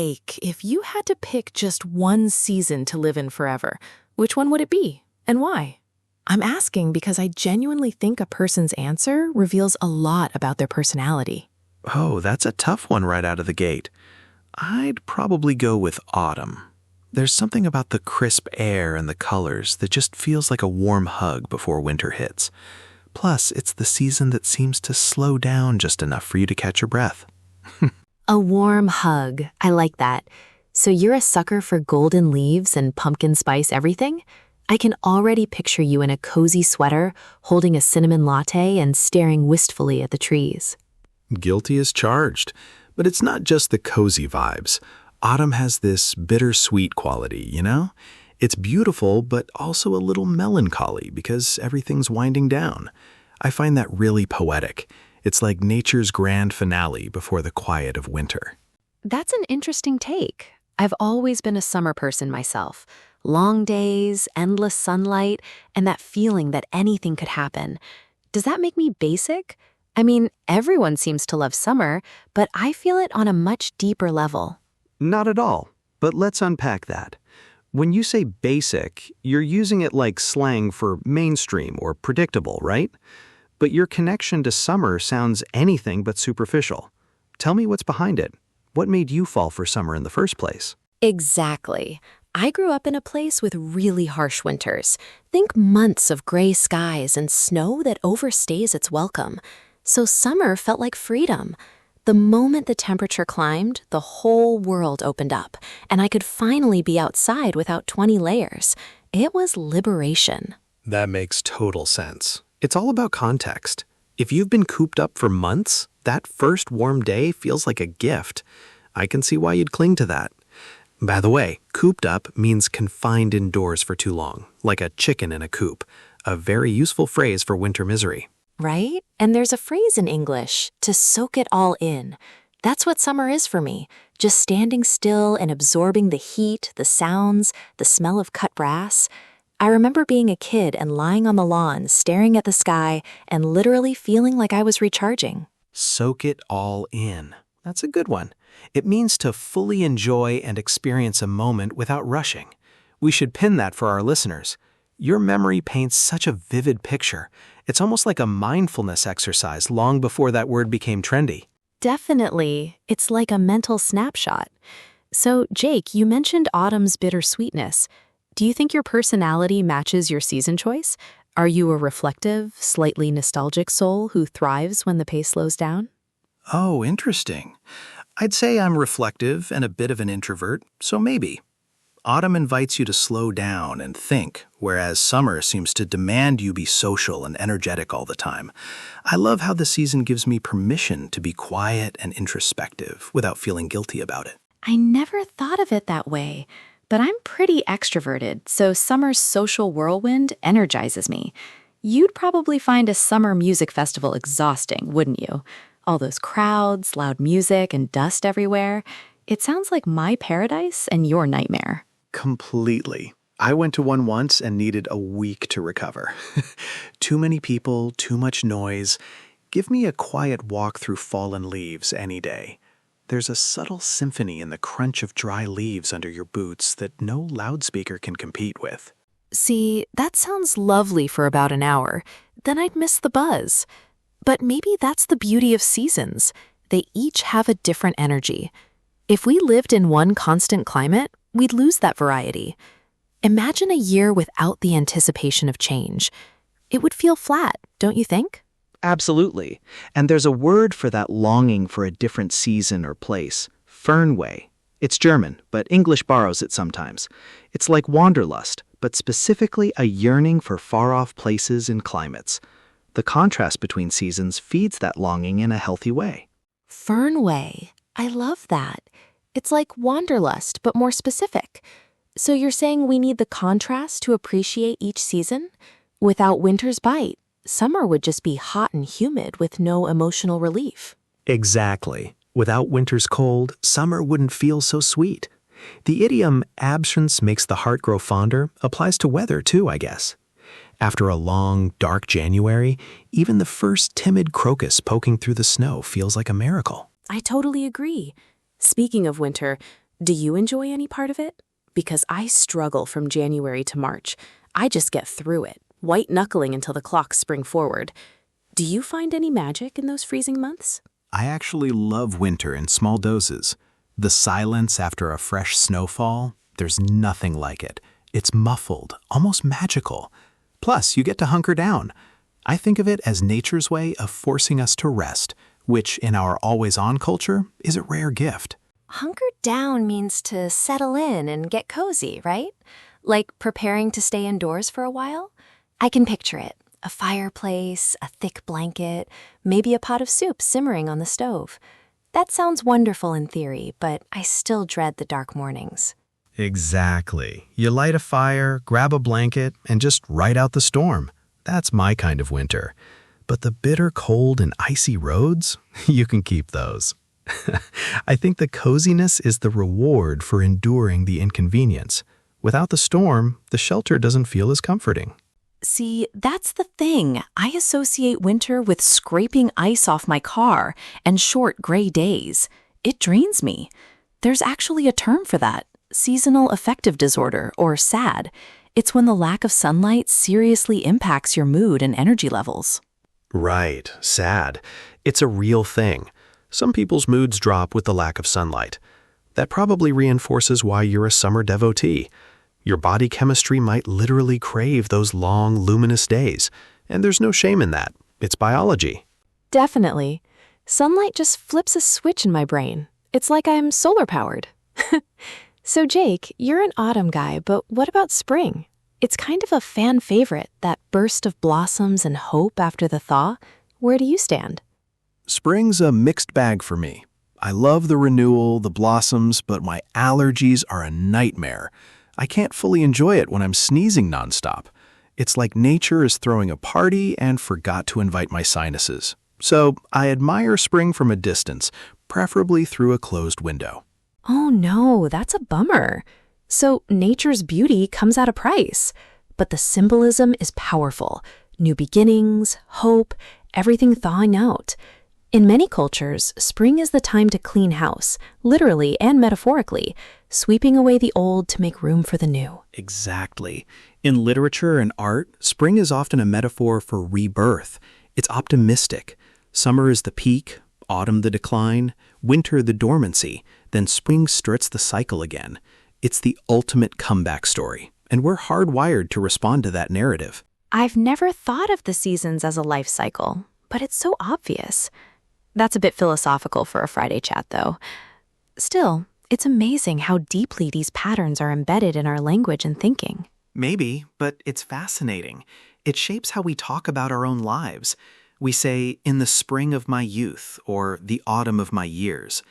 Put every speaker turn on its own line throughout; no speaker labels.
Jake, if you had to pick just one season to live in forever, which one would it be and why? I'm asking because I genuinely think a person's answer reveals a lot about their personality.
Oh, that's a tough one right out of the gate. I'd probably go with autumn. There's something about the crisp air and the colors that just feels like a warm hug before winter hits. Plus, it's the season that seems to slow down just enough for you to catch your breath.
A warm hug. I like that. So you're a sucker for golden leaves and pumpkin spice everything? I can already picture you in a cozy sweater, holding a cinnamon latte and staring wistfully at the trees.
Guilty as charged. But it's not just the cozy vibes. Autumn has this bittersweet quality, you know? It's beautiful, but also a little melancholy because everything's winding down. I find that really poetic. It's like nature's grand finale before the quiet of winter.
That's an interesting take. I've always been a summer person myself. Long days, endless sunlight, and that feeling that anything could happen. Does that make me basic? I mean, everyone seems to love summer, but I feel it on a much deeper level.
Not at all, but let's unpack that. When you say basic, you're using it like slang for mainstream or predictable, right? But your connection to summer sounds anything but superficial. Tell me what's behind it. What made you fall for summer in the first place?
Exactly. I grew up in a place with really harsh winters. Think months of gray skies and snow that overstays its welcome. So summer felt like freedom. The moment the temperature climbed, the whole world opened up, and I could finally be outside without 20 layers. It was liberation.
That makes total sense. It's all about context. If you've been cooped up for months, that first warm day feels like a gift. I can see why you'd cling to that. By the way, cooped up means confined indoors for too long, like a chicken in a coop, a very useful phrase for winter misery.
Right? And there's a phrase in English, to soak it all in. That's what summer is for me, just standing still and absorbing the heat, the sounds, the smell of cut brass. I remember being a kid and lying on the lawn, staring at the sky, and literally feeling like I was recharging.
Soak it all in. That's a good one. It means to fully enjoy and experience a moment without rushing. We should pin that for our listeners. Your memory paints such a vivid picture. It's almost like a mindfulness exercise long before that word became trendy.
Definitely. It's like a mental snapshot. So, Jake, you mentioned autumn's bittersweetness. Do you think your personality matches your season choice? Are you a reflective, slightly nostalgic soul who thrives when the pace slows down?
Oh, interesting. I'd say I'm reflective and a bit of an introvert, so maybe. Autumn invites you to slow down and think, whereas summer seems to demand you be social and energetic all the time. I love how the season gives me permission to be quiet and introspective without feeling guilty about it.
I never thought of it that way, but I'm pretty extroverted, so summer's social whirlwind energizes me. You'd probably find a summer music festival exhausting, wouldn't you? All those crowds, loud music, and dust everywhere. It sounds like my paradise and your nightmare.
Completely. I went to one once and needed a week to recover. Too many people, too much noise. Give me a quiet walk through fallen leaves any day. There's a subtle symphony in the crunch of dry leaves under your boots that no loudspeaker can compete with.
See, that sounds lovely for about an hour. Then I'd miss the buzz. But maybe that's the beauty of seasons. They each have a different energy. If we lived in one constant climate, we'd lose that variety. Imagine a year without the anticipation of change. It would feel flat, don't you think?
Absolutely. And there's a word for that longing for a different season or place, Fernweh. It's German, but English borrows it sometimes. It's like wanderlust, but specifically a yearning for far-off places and climates. The contrast between seasons feeds that longing in a healthy way.
Fernweh. I love that. It's like wanderlust, but more specific. So you're saying we need the contrast to appreciate each season? Without winter's bite, summer would just be hot and humid with no emotional relief.
Exactly. Without winter's cold, summer wouldn't feel so sweet. The idiom, absence makes the heart grow fonder, applies to weather too, I guess. After a long, dark January, even the first timid crocus poking through the snow feels like a miracle.
I totally agree. Speaking of winter,
Do you enjoy any part of it? Because I struggle from January to March. I just get through it, white-knuckling until the clocks spring forward. Do you find any magic in those freezing months?
I actually love winter in small doses. The silence after a fresh snowfall, there's nothing like it. It's muffled, almost magical. Plus, you get to hunker down. I think of it as nature's way of forcing us to rest, which in our always-on culture is a rare gift.
Hunker down means to settle in and get cozy, right? Like preparing to stay indoors for a while? I can picture it. A fireplace, a thick blanket, maybe a pot of soup simmering on the stove. That sounds wonderful in theory, but I still dread the dark mornings.
Exactly. You light a fire, grab a blanket, and just ride out the storm. That's my kind of winter. But the bitter cold and icy roads, you can keep those. I think the coziness is the reward for enduring the inconvenience. Without the storm, the shelter doesn't feel as comforting.
See, that's the thing. I associate winter with scraping ice off my car and short gray days. It drains me. There's actually a term for that, seasonal affective disorder, or SAD. It's when the lack of sunlight seriously impacts your mood and energy levels.
Right, sad. It's a real thing. Some people's moods drop with the lack of sunlight. That probably reinforces why you're a summer devotee. Your body chemistry might literally crave those long, luminous days, and there's no shame in that. It's biology.
Definitely. Sunlight just flips a switch in my brain. It's like I'm solar-powered. So Jake, you're an autumn guy, but what about spring? It's kind of a fan favorite, that burst of blossoms and hope after the thaw. Where do you stand?
Spring's a mixed bag for me. I love the renewal, the blossoms, but my allergies are a nightmare. I can't fully enjoy it when I'm sneezing nonstop. It's like nature is throwing a party and forgot to invite my sinuses. So I admire spring from a distance, preferably through a closed window.
Oh no, that's a bummer. So nature's beauty comes at a price. But the symbolism is powerful. New beginnings, hope, everything thawing out. In many cultures, spring is the time to clean house, literally and metaphorically, sweeping away the old to make room for the new.
Exactly. In literature and art, spring is often a metaphor for rebirth. It's optimistic. Summer is the peak, autumn the decline, winter the dormancy, then spring starts the cycle again. It's the ultimate comeback story, and we're hardwired to respond to that narrative.
I've never thought of the seasons as a life cycle, but it's so obvious. That's a bit philosophical for a Friday chat, though. Still, it's amazing how deeply these patterns are embedded in our language and thinking.
Maybe, but it's fascinating. It shapes how we talk about our own lives. We say, in the spring of my youth, or the autumn of my years.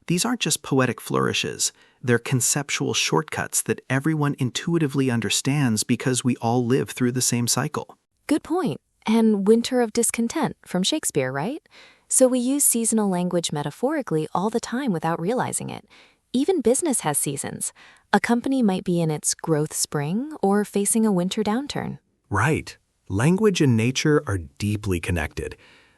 These aren't just poetic flourishes. They're conceptual shortcuts that everyone intuitively understands because we all live through the same cycle.
Good point. And winter of discontent from Shakespeare, right? So we use seasonal language metaphorically all the time without realizing it. Even business has seasons. A company might be in its growth spring or facing a winter downturn.
Right. Language and nature are deeply connected.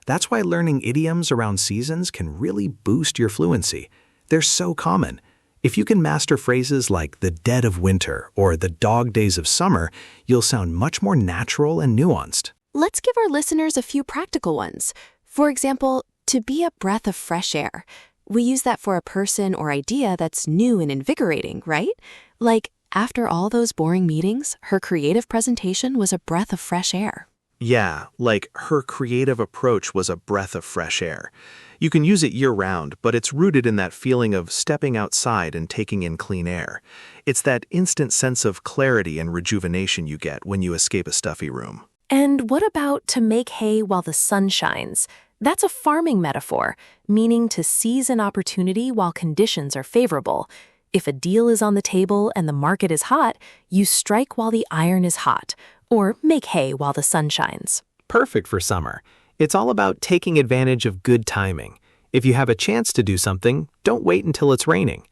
That's why learning idioms around seasons can really boost your fluency. They're so common. If you can master phrases like the dead of winter or the dog days of summer, you'll sound much more natural and nuanced.
Let's give our listeners a few practical ones. For example, to be a breath of fresh air. We use that for a person or idea that's new and invigorating, right? Like, after all those boring meetings, her creative presentation was a breath of fresh air.
Yeah, like her creative approach was a breath of fresh air. You can use it year-round, but it's rooted in that feeling of stepping outside and taking in clean air. It's that instant sense of clarity and rejuvenation you get when you escape a stuffy room.
And what about to make hay while the sun shines? That's a farming metaphor, meaning to seize an opportunity while conditions are favorable. If a deal is on the table and the market is hot, you strike while the iron is hot, or make hay while the sun shines.
Perfect for summer. It's all about taking advantage of good timing. If you have a chance to do something, don't wait until it's raining.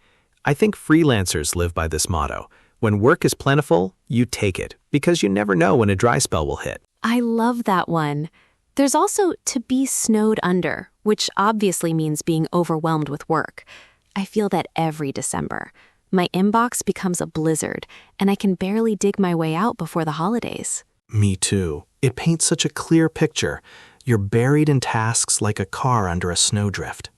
I think freelancers live by this motto. When work is plentiful, you take it, because you never know when a dry spell will hit.
I love that one. There's also to be snowed under, which obviously means being overwhelmed with work. I feel that every December. My inbox becomes a blizzard, and I can barely dig my way out before the holidays.
Me too. It paints such a clear picture. You're buried in tasks like a car under a snowdrift.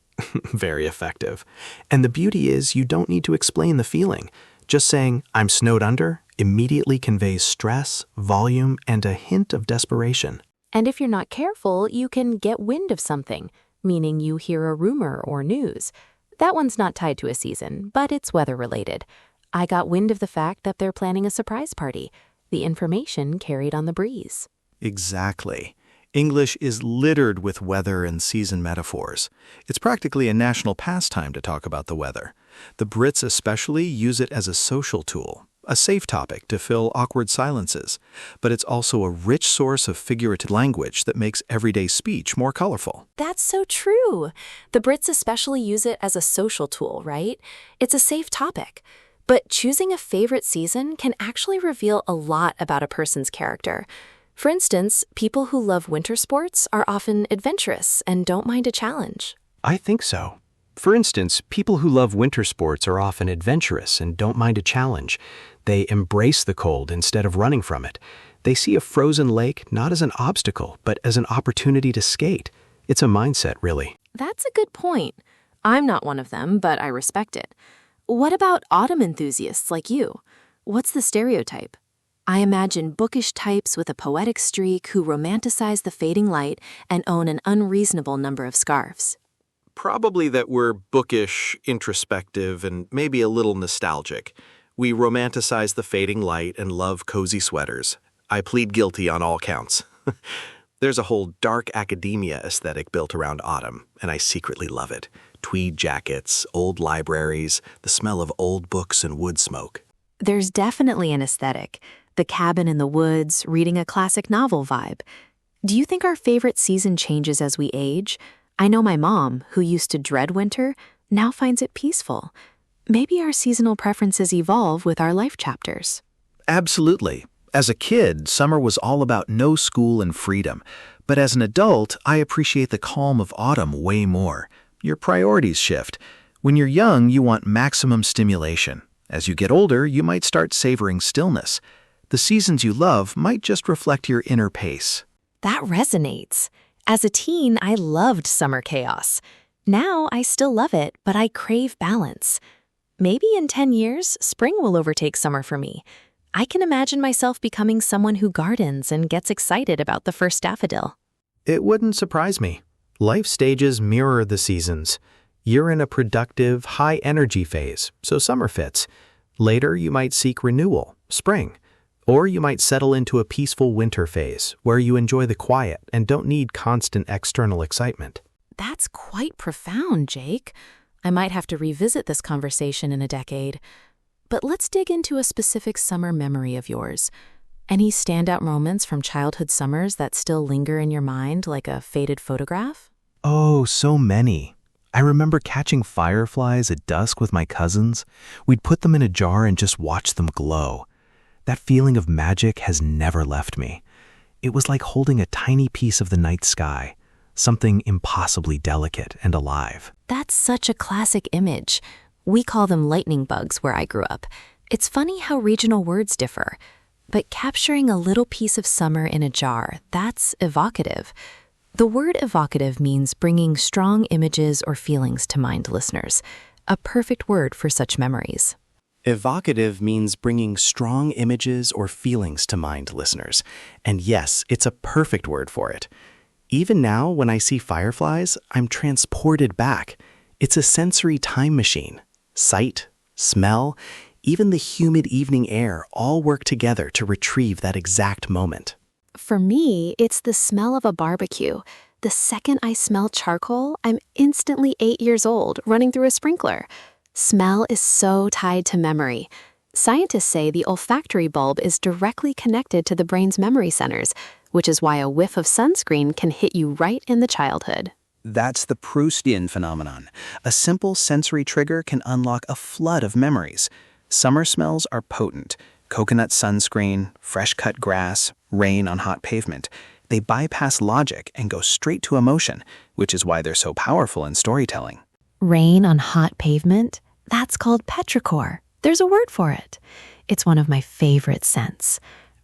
Very effective. And the beauty is you don't need to explain the feeling. Just saying, I'm snowed under, immediately conveys stress, volume, and a hint of desperation.
And if you're not careful, you can get wind of something, meaning you hear a rumor or news. That one's not tied to a season, but it's weather-related. I got wind of the fact that they're planning a surprise party. The information carried on the breeze.
Exactly. English is littered with weather and season metaphors. It's practically a national pastime to talk about the weather. The Brits especially use it as a social tool, a safe topic to fill awkward silences. But it's also a rich source of figurative language that makes everyday speech more colorful.
That's so true. The Brits especially use it as a social tool, right? It's a safe topic. But choosing a favorite season can actually reveal a lot about a person's character. For instance, people who love winter sports are often adventurous and don't mind a challenge.
I think so. For instance, people who love winter sports are often adventurous and don't mind a challenge. They embrace the cold instead of running from it. They see a frozen lake not as an obstacle, but as an opportunity to skate. It's a mindset, really.
That's a good point. I'm not one of them, but I respect it. What about autumn enthusiasts like you? What's the stereotype? I imagine bookish types with a poetic streak who romanticize the fading light and own an unreasonable number of scarves.
Probably that we're bookish, introspective, and maybe a little nostalgic. We romanticize the fading light and love cozy sweaters. I plead guilty on all counts. There's a whole dark academia aesthetic built around autumn, and I secretly love it. Tweed jackets, old libraries, the smell of old books and wood smoke.
There's definitely an aesthetic. The cabin in the woods, reading a classic novel vibe. Do you think our favorite season changes as we age? I know my mom, who used to dread winter, now finds it peaceful. Maybe our seasonal preferences evolve with our life chapters.
Absolutely. As a kid, summer was all about no school and freedom. But as an adult, I appreciate the calm of autumn way more. Your priorities shift. When you're young, you want maximum stimulation. As you get older, you might start savoring stillness. The seasons you love might just reflect your inner pace.
That resonates. As a teen, I loved summer chaos. Now I still love it, but I crave balance. Maybe in 10 years, spring will overtake summer for me. I can imagine myself becoming someone who gardens and gets excited about the first daffodil.
It wouldn't surprise me. Life stages mirror the seasons. You're in a productive, high-energy phase, so summer fits. Later, you might seek renewal, spring. Or you might settle into a peaceful winter phase, where you enjoy the quiet and don't need constant external excitement.
That's quite profound, Jake. I might have to revisit this conversation in a decade. But let's dig into a specific summer memory of yours. Any standout moments from childhood summers that still linger in your mind like a faded photograph?
Oh, so many. I remember catching fireflies at dusk with my cousins. We'd put them in a jar and just watch them glow. That feeling of magic has never left me. It was like holding a tiny piece of the night sky, something impossibly delicate and alive.
That's such a classic image. We call them lightning bugs where I grew up. It's funny how regional words differ. But capturing a little piece of summer in a jar, that's evocative. The word evocative means bringing strong images or feelings to mind, listeners. A perfect word for such memories.
Evocative means bringing strong images or feelings to mind, listeners. And yes, it's a perfect word for it. Even now, when I see fireflies, I'm transported back. It's a sensory time machine. Sight, smell, even the humid evening air all work together to retrieve that exact moment.
For me, it's the smell of a barbecue. The second I smell charcoal, I'm instantly 8 years old, running through a sprinkler. Smell is so tied to memory. Scientists say the olfactory bulb is directly connected to the brain's memory centers, which is why a whiff of sunscreen can hit you right in the childhood.
That's the Proustian phenomenon. A simple sensory trigger can unlock a flood of memories. Summer smells are potent. Coconut sunscreen, fresh-cut grass, rain on hot pavement. They bypass logic and go straight to emotion, which is why they're so powerful in storytelling.
Rain on hot pavement? That's called petrichor. There's a word for it. It's one of my favorite scents.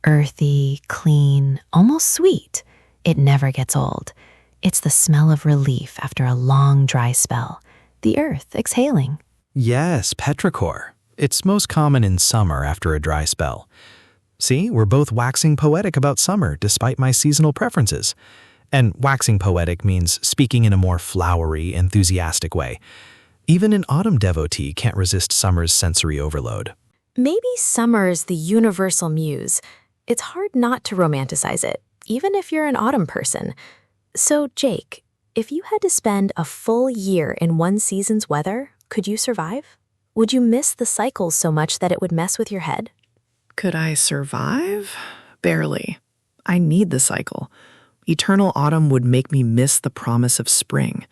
Earthy, clean, almost sweet. It never gets old. It's the smell of relief after a long, dry spell. The earth exhaling.
Yes, petrichor. It's most common in summer after a dry spell. See, we're both waxing poetic about summer despite my seasonal preferences. And waxing poetic means speaking in a more flowery, enthusiastic way. Even an autumn devotee can't resist summer's sensory overload.
Maybe summer's the universal muse. It's hard not to romanticize it, even if you're an autumn person. So, Jake, if you had to spend a full year in one season's weather, could you survive? Would you miss the cycles so much that it would mess with your head?
Could I survive? Barely. I need the cycle. Eternal autumn would make me miss the promise of spring.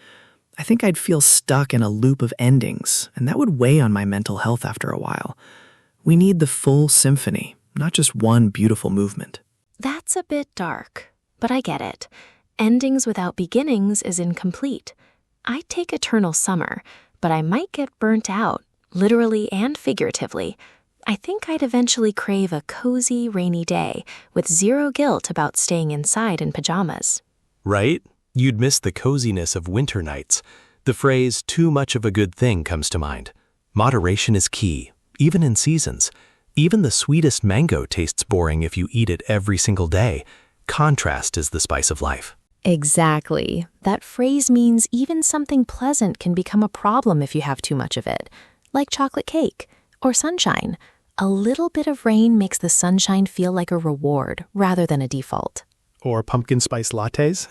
I think I'd feel stuck in a loop of endings, and that would weigh on my mental health after a while. We need the full symphony, not just one beautiful movement.
That's a bit dark, but I get it. Endings without beginnings is incomplete. I'd take eternal summer, but I might get burnt out, literally and figuratively. I think I'd eventually crave a cozy, rainy day with zero guilt about staying inside in pajamas.
Right? You'd miss the coziness of winter nights. The phrase, too much of a good thing, comes to mind. Moderation is key, even in seasons. Even the sweetest mango tastes boring if you eat it every single day. Contrast is the spice of life.
Exactly. That phrase means even something pleasant can become a problem if you have too much of it, like chocolate cake or sunshine. A little bit of rain makes the sunshine feel like a reward rather than a default.
Or pumpkin spice lattes?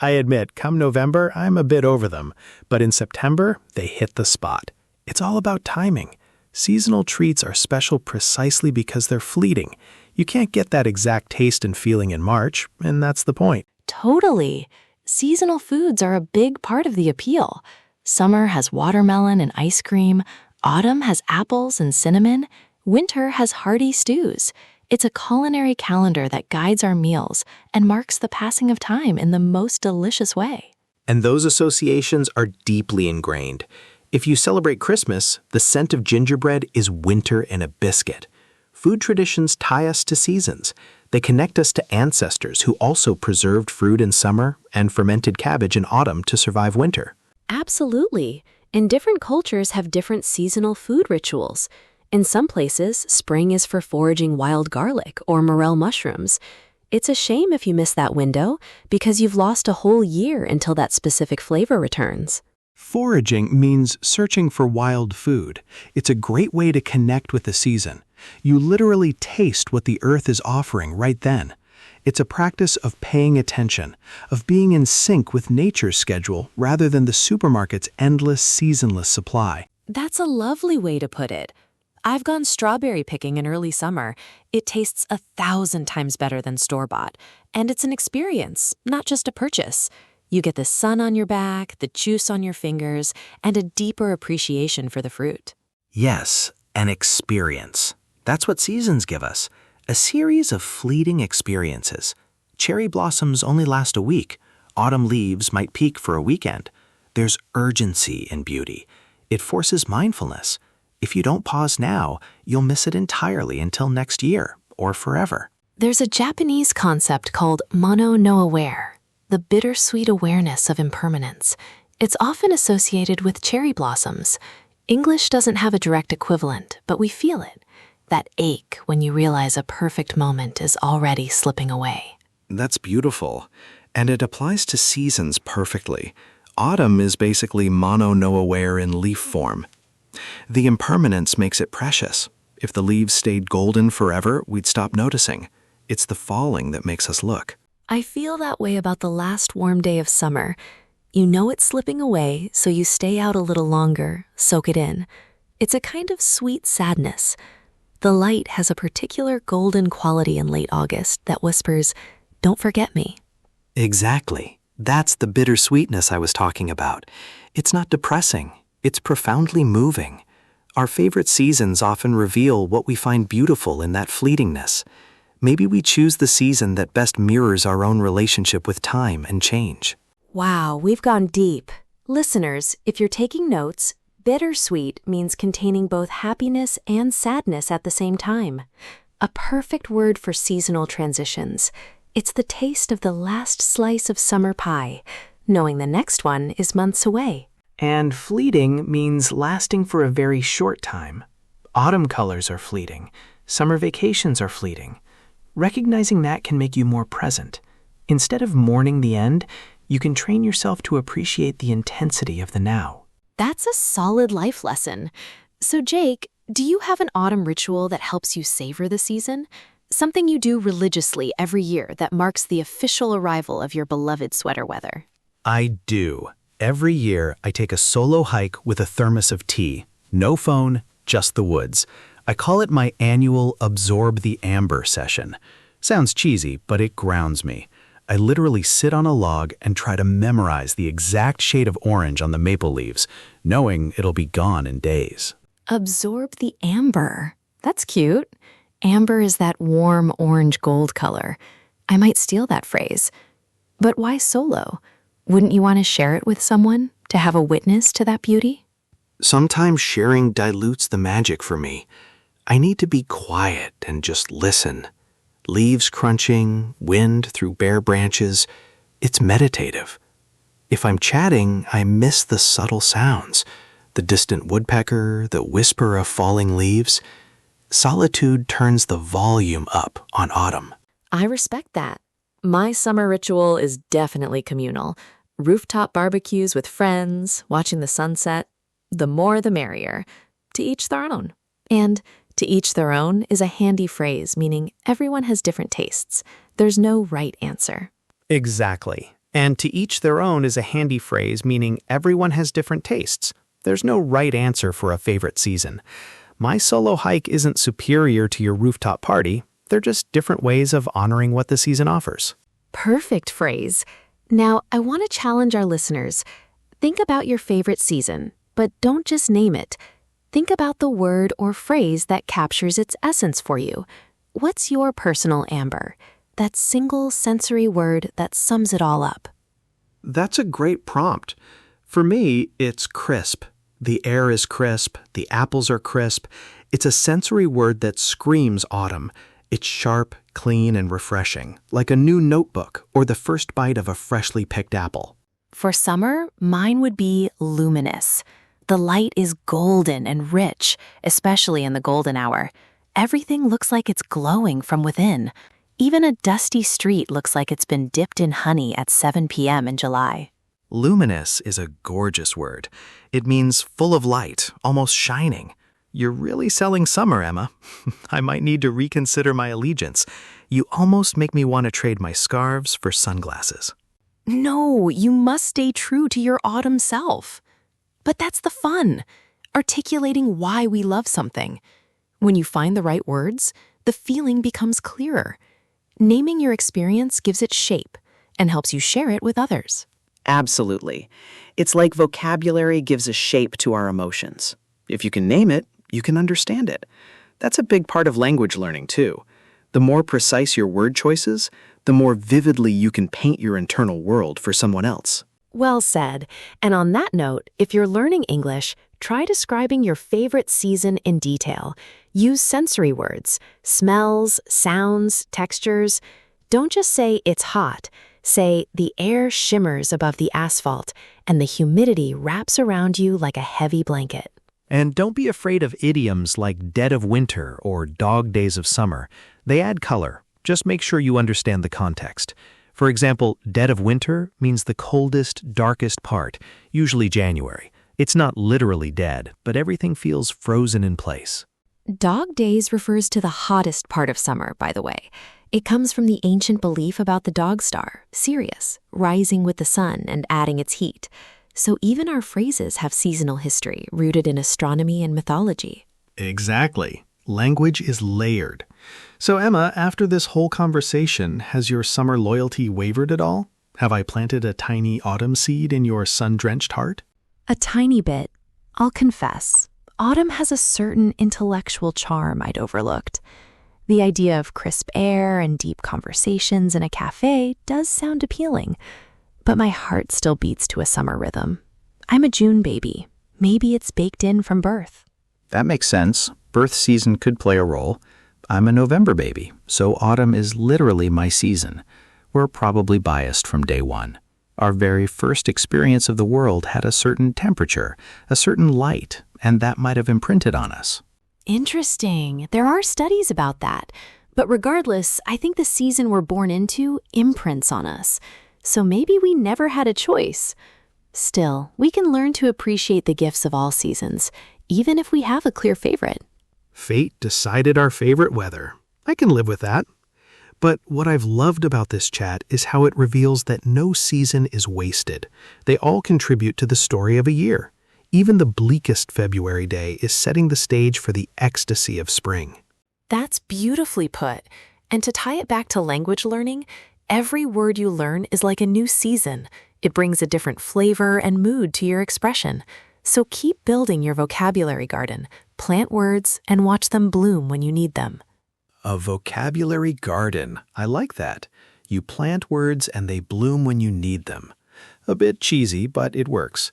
I admit, come November, I'm a bit over them. But in September, they hit the spot. It's all about timing. Seasonal treats are special precisely because they're fleeting. You can't get that exact taste and feeling in March, and that's the point.
Totally. Seasonal foods are a big part of the appeal. Summer has watermelon and ice cream. Autumn has apples and cinnamon. Winter has hearty stews. It's a culinary calendar that guides our meals and marks the passing of time in the most delicious way.
And those associations are deeply ingrained. If you celebrate Christmas, the scent of gingerbread is winter in a biscuit. Food traditions tie us to seasons. They connect us to ancestors who also preserved fruit in summer and fermented cabbage in autumn to survive winter.
Absolutely. And different cultures have different seasonal food rituals. In some places, spring is for foraging wild garlic or morel mushrooms. It's a shame if you miss that window because you've lost a whole year until that specific flavor returns.
Foraging means searching for wild food. It's a great way to connect with the season. You literally taste what the earth is offering right then. It's a practice of paying attention, of being in sync with nature's schedule rather than the supermarket's endless, seasonless supply.
That's a lovely way to put it. I've gone strawberry picking in early summer. It tastes 1,000 times better than store-bought, and it's an experience, not just a purchase. You get the sun on your back, the juice on your fingers, and a deeper appreciation for the fruit.
Yes, an experience. That's what seasons give us. A series of fleeting experiences. Cherry blossoms only last a week. Autumn leaves might peak for a weekend. There's urgency in beauty. It forces mindfulness. If you don't pause now, you'll miss it entirely until next year or forever.
There's a Japanese concept called mono no aware, the bittersweet awareness of impermanence. It's often associated with cherry blossoms. English doesn't have a direct equivalent, but we feel it. That ache when you realize a perfect moment is already slipping away.
That's beautiful, and it applies to seasons perfectly. Autumn is basically mono no aware in leaf form. The impermanence makes it precious. If the leaves stayed golden forever, we'd stop noticing. It's the falling that makes us look.
I feel that way about the last warm day of summer. You know it's slipping away, so you stay out a little longer, soak it in. It's a kind of sweet sadness. The light has a particular golden quality in late August that whispers, "Don't forget me."
Exactly. That's the bittersweetness I was talking about. It's not depressing. It's profoundly moving. Our favorite seasons often reveal what we find beautiful in that fleetingness. Maybe we choose the season that best mirrors our own relationship with time and change.
Wow, we've gone deep. Listeners, if you're taking notes, bittersweet means containing both happiness and sadness at the same time. A perfect word for seasonal transitions. It's the taste of the last slice of summer pie, knowing the next one is months away.
And fleeting means lasting for a very short time. Autumn colors are fleeting. Summer vacations are fleeting. Recognizing that can make you more present. Instead of mourning the end, you can train yourself to appreciate the intensity of the now.
That's a solid life lesson. So Jake, do you have an autumn ritual that helps you savor the season? Something you do religiously every year that marks the official arrival of your beloved sweater weather?
I do. Every year, I take a solo hike with a thermos of tea. No phone, just the woods. I call it my annual Absorb the Amber session. Sounds cheesy, but it grounds me. I literally sit on a log and try to memorize the exact shade of orange on the maple leaves, knowing it'll be gone in days.
Absorb the amber. That's cute. Amber is that warm orange gold color. I might steal that phrase. But why solo? Wouldn't you want to share it with someone to have a witness to that beauty?
Sometimes sharing dilutes the magic for me. I need to be quiet and just listen. Leaves crunching, wind through bare branches. It's meditative. If I'm chatting, I miss the subtle sounds. The distant woodpecker, the whisper of falling leaves. Solitude turns the volume up on autumn.
I respect that. My summer ritual is definitely communal. Rooftop barbecues with friends, watching the sunset. The more the merrier. To each their own. And to each their own is a handy phrase meaning everyone has different tastes. There's no right answer.
Exactly. And to each their own is a handy phrase meaning everyone has different tastes. There's no right answer for a favorite season. My solo hike isn't superior to your rooftop party. They're just different ways of honoring what the season offers.
Perfect phrase. Now, I want to challenge our listeners. Think about your favorite season, but don't just name it. Think about the word or phrase that captures its essence for you. What's your personal amber? That single sensory word that sums it all up.
That's a great prompt. For me, it's crisp. The air is crisp, the apples are crisp. It's a sensory word that screams autumn. It's sharp, clean, and refreshing, like a new notebook or the first bite of a freshly picked apple.
For summer, mine would be luminous. The light is golden and rich, especially in the golden hour. Everything looks like it's glowing from within. Even a dusty street looks like it's been dipped in honey at 7 p.m. in July.
Luminous is a gorgeous word. It means full of light, almost shining. You're really selling summer, Emma. I might need to reconsider my allegiance. You almost make me want to trade my scarves for sunglasses.
No, you must stay true to your autumn self. But that's the fun, articulating why we love something. When you find the right words, the feeling becomes clearer. Naming your experience gives it shape and helps you share it with others.
Absolutely. It's like vocabulary gives a shape to our emotions. If you can name it, you can understand it. That's a big part of language learning, too. The more precise your word choices, the more vividly you can paint your internal world for someone else.
Well said. And on that note, if you're learning English, try describing your favorite season in detail. Use sensory words, smells, sounds, textures. Don't just say it's hot. Say the air shimmers above the asphalt and the humidity wraps around you like a heavy blanket.
And don't be afraid of idioms like dead of winter or dog days of summer. They add color. Just make sure you understand the context. For example, dead of winter means the coldest, darkest part, usually January. It's not literally dead, but everything feels frozen in place.
Dog days refers to the hottest part of summer, by the way. It comes from the ancient belief about the dog star, Sirius, rising with the sun and adding its heat. So even our phrases have seasonal history rooted in astronomy and mythology.
Exactly. Language is layered. So Emma, after this whole conversation, has your summer loyalty wavered at all? Have I planted a tiny autumn seed in your sun-drenched heart?
A tiny bit. I'll confess. Autumn has a certain intellectual charm I'd overlooked. The idea of crisp air and deep conversations in a cafe does sound appealing, but my heart still beats to a summer rhythm. I'm a June baby. Maybe it's baked in from birth.
That makes sense. Birth season could play a role. I'm a November baby, so autumn is literally my season. We're probably biased from day one. Our very first experience of the world had a certain temperature, a certain light, and that might have imprinted on us.
Interesting. There are studies about that. But regardless, I think the season we're born into imprints on us. So maybe we never had a choice. Still, we can learn to appreciate the gifts of all seasons, even if we have a clear favorite.
Fate decided our favorite weather. I can live with that. But what I've loved about this chat is how it reveals that no season is wasted. They all contribute to the story of a year. Even the bleakest February day is setting the stage for the ecstasy of spring.
That's beautifully put. And to tie it back to language learning, every word you learn is like a new season. It brings a different flavor and mood to your expression. So keep building your vocabulary garden, plant words, and watch them bloom when you need them.
A vocabulary garden. I like that. You plant words and they bloom when you need them. A bit cheesy, but it works.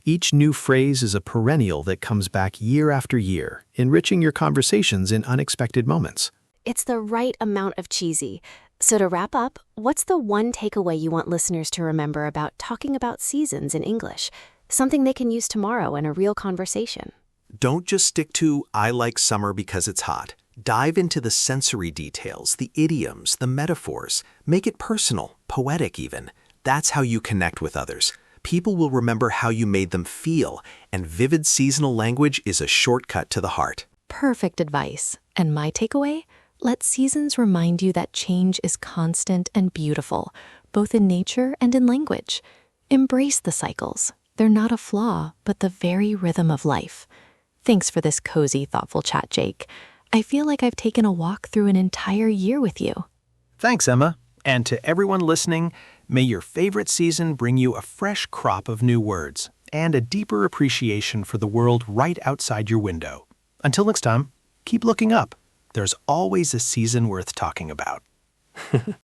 Each new phrase is a perennial that comes back year after year, enriching your conversations in unexpected moments.
It's the right amount of cheesy. So to wrap up, what's the one takeaway you want listeners to remember about talking about seasons in English? Something they can use tomorrow in a real conversation.
Don't just stick to, I like summer because it's hot. Dive into the sensory details, the idioms, the metaphors. Make it personal, poetic even. That's how you connect with others. People will remember how you made them feel, and vivid seasonal language is a shortcut to the heart.
Perfect advice. And my takeaway? Let seasons remind you that change is constant and beautiful, both in nature and in language. Embrace the cycles. They're not a flaw, but the very rhythm of life. Thanks for this cozy, thoughtful chat, Jake. I feel like I've taken a walk through an entire year with you.
Thanks, Emma. And to everyone listening, may your favorite season bring you a fresh crop of new words and a deeper appreciation for the world right outside your window. Until next time, keep looking up. There's always a season worth talking about.